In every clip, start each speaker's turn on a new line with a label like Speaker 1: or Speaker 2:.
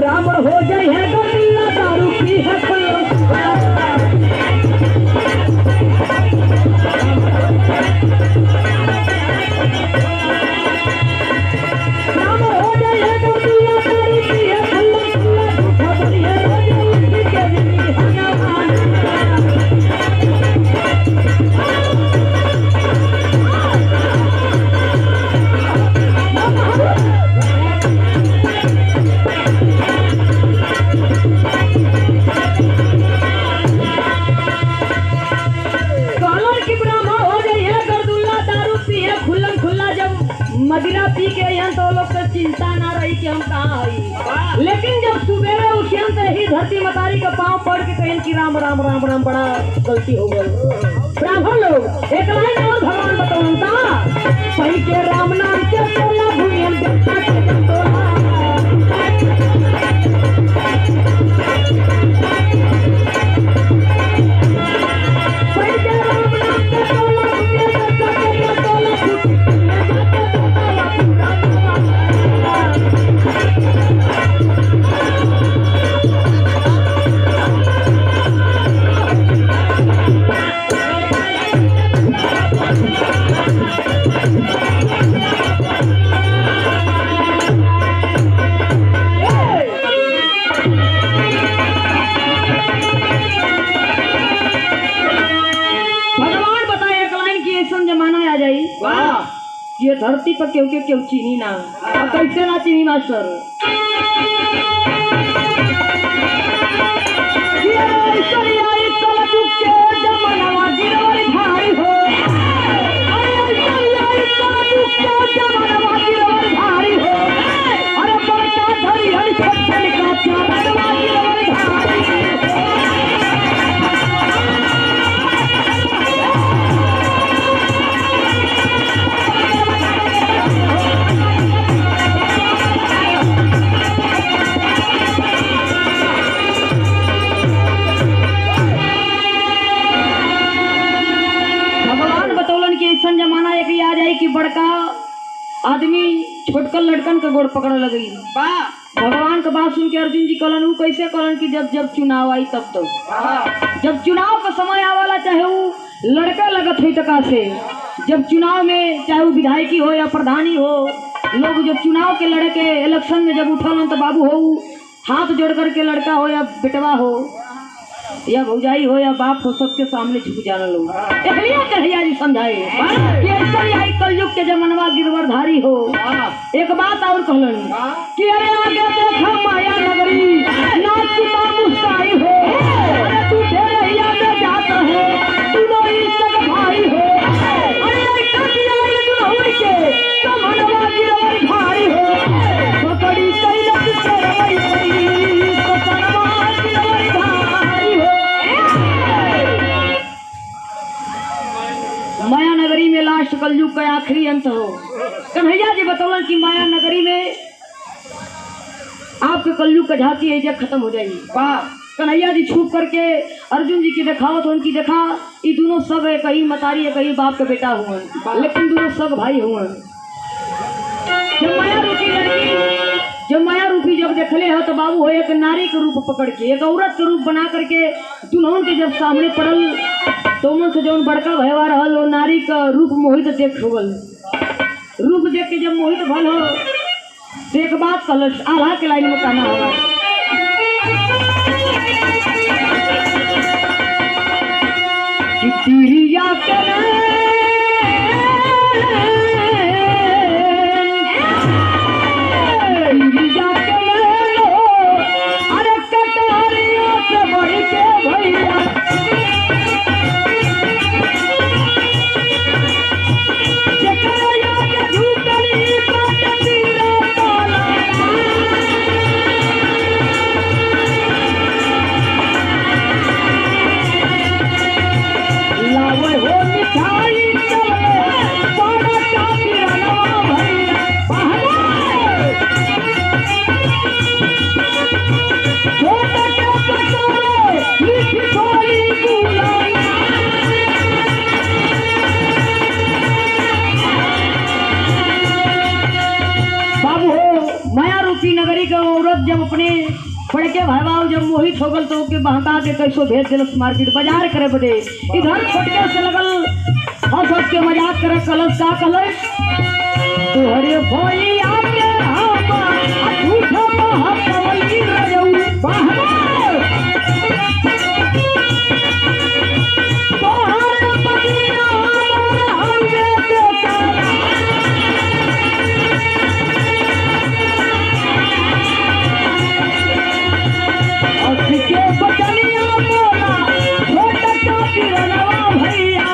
Speaker 1: ब्राह्मण हो जाए है गंगा दारू पी है मदिरा पी के यहाँ तो लोग तो चिंता ना रही कि हम कहाँ आई। लेकिन जब सुबह उठियन तो ही धरती मतारी का पाँव पड़ के कहें कि राम राम राम राम बड़ा गलती हो गई। ब्राह्मण लोग एक लाइन और भगवान बताओ सही के राम नाम के तोला भूमियन ये धरती पर क्यों चीनी ना अब कैसे ना चीनी मास्टर जमाना एक आ जाए कि बड़का आदमी छोटकन लड़कन का गोड़ पकड़ लगी। भगवान का बात सुन के अर्जुन जी कहलन वो कैसे कहलन कि जब चुनाव आई तब तो जब चुनाव का समय आवाला चाहे वो लड़का लगत हुई टका से जब चुनाव में चाहे वो विधायकी हो या प्रधानी हो लोग जब चुनाव के लड़के इलेक्शन में जब उठल तो बाबू हो हाथ जोड़ करके लड़का हो या बेटवा हो या भौजाई हो या बाप हो सबके सामने झुक जाना लोग इसलिए कन्हैया जी समझाए कि ऐसा ही कलयुग के जमानवा गिरवरधारी हो। एक बात और कहलन कि अरे आगे देखा माया नगरी नाच सीता मुस्काई हो अरे तू ढेरैया में जात है तू नई सब भाई हो अरे ऐसा किया दुल्हन के जमानवा गिरवरधारी हो पकड़ी कैलक सरवई सही सपनवा गिरवरधारी हो। माया नगरी में लास्ट कलयुग का आखिरी अंत हो। कन्हैया जी बतौलन कि माया नगरी में आपके कलयुग का झांकी ऐजा खत्म हो जाएगी। कन्हैया जी छुप करके अर्जुन जी की दिखावत तो उनकी देखा ये दोनों सब है कहीं मतारी है कहीं बाप का बेटा हुआ लेकिन दोनों सब भाई हुआ। जब माया रूपी जब देखले हो तो बाबू हो एक नारी के रूप पकड़ के एक औरत के रूप बना करके दुल्हन के जब सामने पड़ल तो मन से जौन बड़का भयवा रहल वो नारी का रूप मोहित देख हो गल। रूप देख के जब मोहित भल हो तो एक बात कलश आल्हा के लाइन में कहना होगा पढ़ के भाई बाबू जब मोहित हो गल तो ओके बहका के कैसो भेज दिलस मार्केट बाजार करे बदे। इधर छोटके से लगल हंस हंस के मजाक करे कलश का कलश तोहरे भोली आके हम झूठा महकवली रजऊ बहवा तोहरे पतिया हम देते के बचनिया बोला छोटा का पिरनवा भैया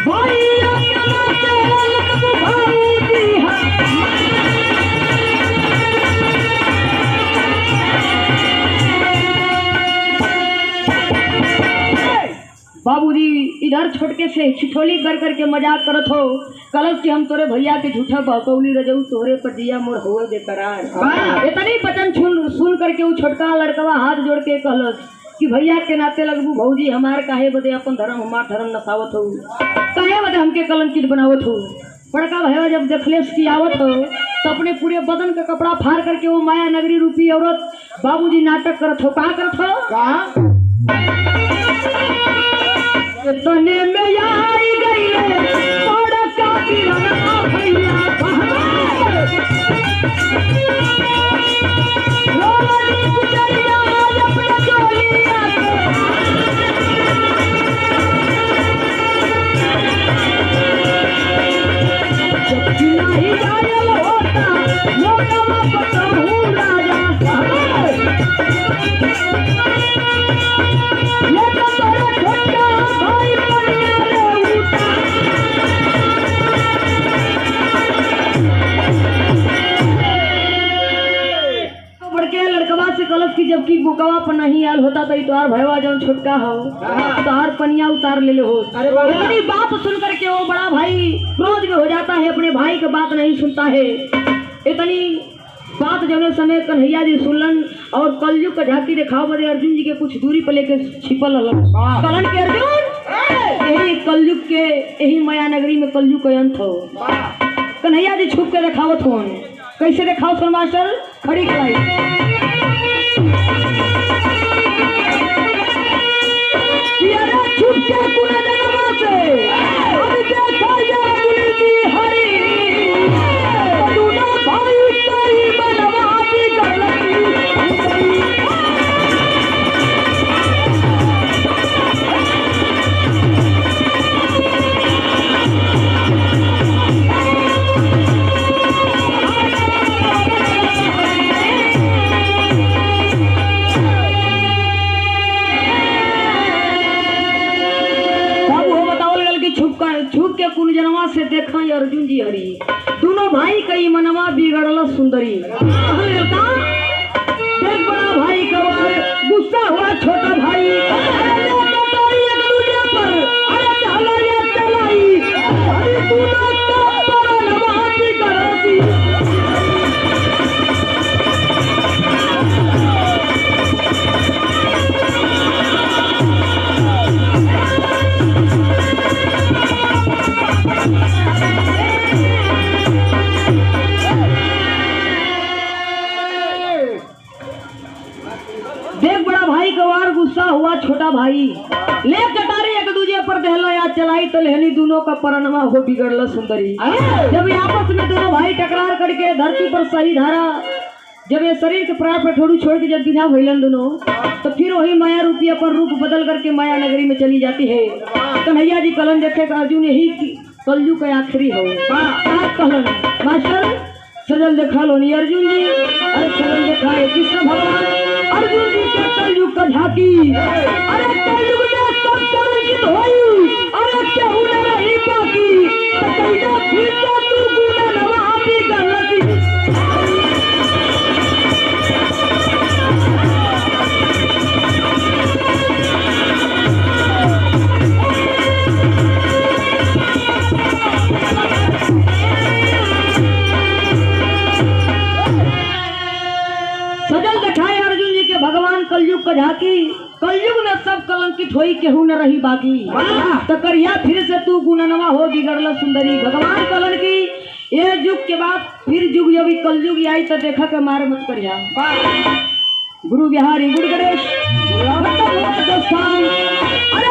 Speaker 1: भैया के नाते भाऊजी बाबूजी इधर छोटके से छिछोली कर करके मजाक करत हो कलश कि हम तोरे भैया के झूठा बहकौली रजऊ तोरे पर दिया मोर होए दे करार। इतनी बचन सुन करके वो छोटका लड़कवा हाथ जोड़ के कहलस कि भैया के नाते लगबू भौजी हमार काहे बदे अपन धर्म हमार धर्म नसावत हो काहे बदे हमके कलंकित बनावत हो। बड़का भैया जब देखलेस की आवत हो तो अपने पूरे बदन का कपड़ा फाड़ करके वो माया नगरी रूपी औरत बाबूजी नाटक करत हो का करत हो तने में आई गई बड़ा का पिरनवा भैया रोली गुजरिया अपना चोलिया जब चिल्लाई जायल होता लोगवा बताऊं राजा ये तो तोरा छोटा भाई बनिया रे उठा तो बड़के लड़कवा से कलश की जबकि बुकवा पर नहीं आल होता तो तोहार भैया जब छोटका हो तोहार पनिया उतार ले हो। अपनी बात सुन करके वो बड़ा भाई क्रोध में हो जाता है अपने भाई की बात नहीं सुनता है। इतनी बात जब समय कन्हैया जी सुनलन और कलयुग का झांकी दिखाओ बदे अर्जुन जी के कुछ दूरी पर लेके छिपल कलन के अर्जुन यही कलयुग के यही माया नगरी में कलयुग का अंत हो। कन्हैया जी छुप के दिखावत हो कैसे दिखाओ सर मास्टर खड़ी खड़ी छुप के पूरे जगह से अब देखा जा बुलंदी हरी दोनों भाई तेरी बनवा दी गलती छुप के कुंजनवा से देखा अर्जुन जी हरी दोनों भाई कई मनवा बिगड़ल सुंदरी देख बड़ा भाई का गुस्सा हुआ छोटा भाई गुस्सा हुआ छोटा भाई ले कटारी एक दूजे पर दहला या चलाई तो लेहनी दोनों का परनवा हो बिगड़ल सुंदरी। जब आपस में दोनों भाई टकरार करके धरती पर सही धारा जब ये शरीर के प्राण पर ठोड़ू छोड़ के जब बिना भैलन दोनों तो फिर वही माया रूपी अपन रूप बदल करके माया नगरी में चली जाती है। कन्हैया जी कलन देखे अर्जुन यही कलयुग का आखिरी हो कहलन मास्टर सजल देखा लो नहीं अर्जुन जी अरे सजल देखा है कृष्ण भगवान अर्जुन जी के कलयुग का झांकी अरे कलयुग में सब कलंकित होई अरे केहू न रही बाकी तो कैसा फिर तो तू गुना नवा भी गलती सजल दिखाए अर्जुन जी के भगवान कलयुग का झांकी कलयुग में सब कलंकित होई केहू न रही बाकी तो करिया फिर से तू गुणनवा हो बिगड़ल सुंदरी। भगवान कलन की ये युग के बाद फिर युग जब कल युग आई तो देखा के मार मत करिया। गुरु बिहारी गुरु गणेश अरे